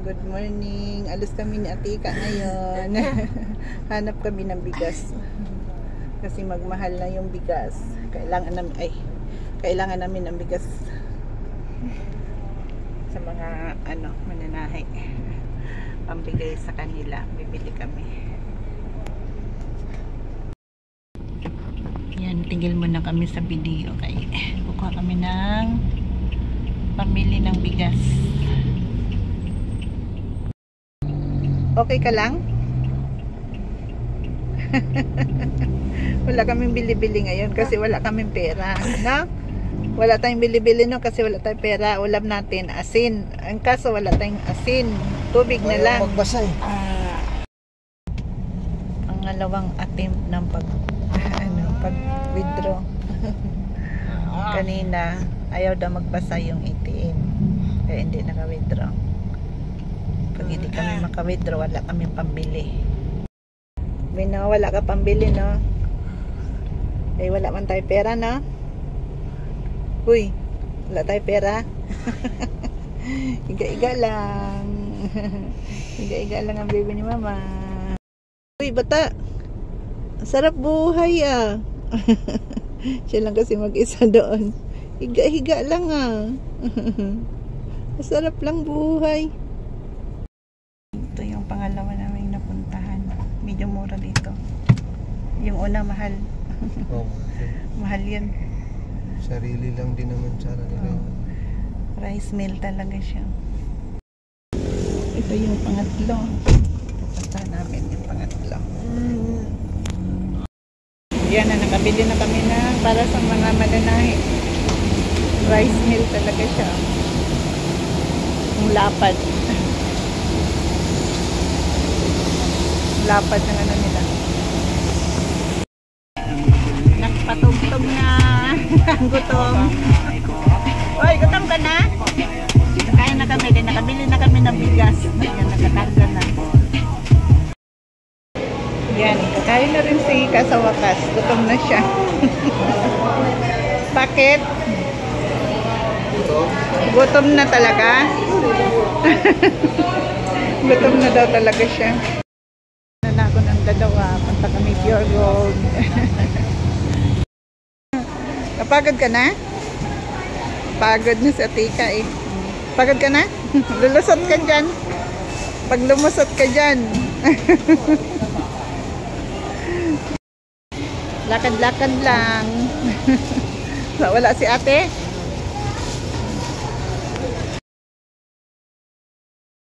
Good morning. Alis kami ni Atika ngayon. Hanap kami ng bigas. Kasi magmahal na yung bigas. Kailangan namin ng bigas sa mga mananahe. Pambigay sa kanila. Bibili kami. Yan, tigil muna kami sa video. Okay. Kukuha kami ng pamili ng bigas. Okay ka lang? Wala kaming bili-bili ngayon kasi wala kaming pera, no? Wala tayong bili-bili no kasi wala tayong pera. Ulam natin asin. Ang kaso wala tayong asin. Tubig na lang. Magbasa eh. Pangalawang attempt ng pag-withdraw. Kanina ayaw daw magbasa yung ATM. Kaya hindi naka-withdraw. Pag hindi kami maka-withdraw, wala kami pambili. Wala ka pambili, no? Eh, wala man tayo pera, no? Uy, wala tayo pera. Iga-iga lang. Iga-iga lang ang baby ni mama. Uy, bata. Sarap buhay, ah. Siya lang kasi mag-isa doon. Higa-higa lang, ah. Sarap lang buhay. Ito yung pangalawa namin napuntahan. Medyo mura dito. Yung una mahal. Oh, Mahal yun. sarili lang din naman sana nila. Rice mill talaga siya. Ito yung pangatlo. Pupuntahan namin yung pangatlo. Yan na, nakabili na kami na para sa mga mananahe. Rice mill talaga siya. Yung lapad. Lapad ng nila. Nakpatugtog na. Gutom. Oy, gutom ka na? Kaya nakabili na kami ng bigas. Yan, nakakarga na. Yan, kakain na rin si Ika sa wakas. Gutom na siya. Bakit? Gutom na talaga? Gutom na daw talaga siya. Na ako ng dalawa, punta kami Pure Gold. Napagod ka na? Pagod na si Atika eh. Pagod ka na? Lulusot ka dyan. Pag lumusot ka dyan. Lakad-lakad lang. Wala si ate?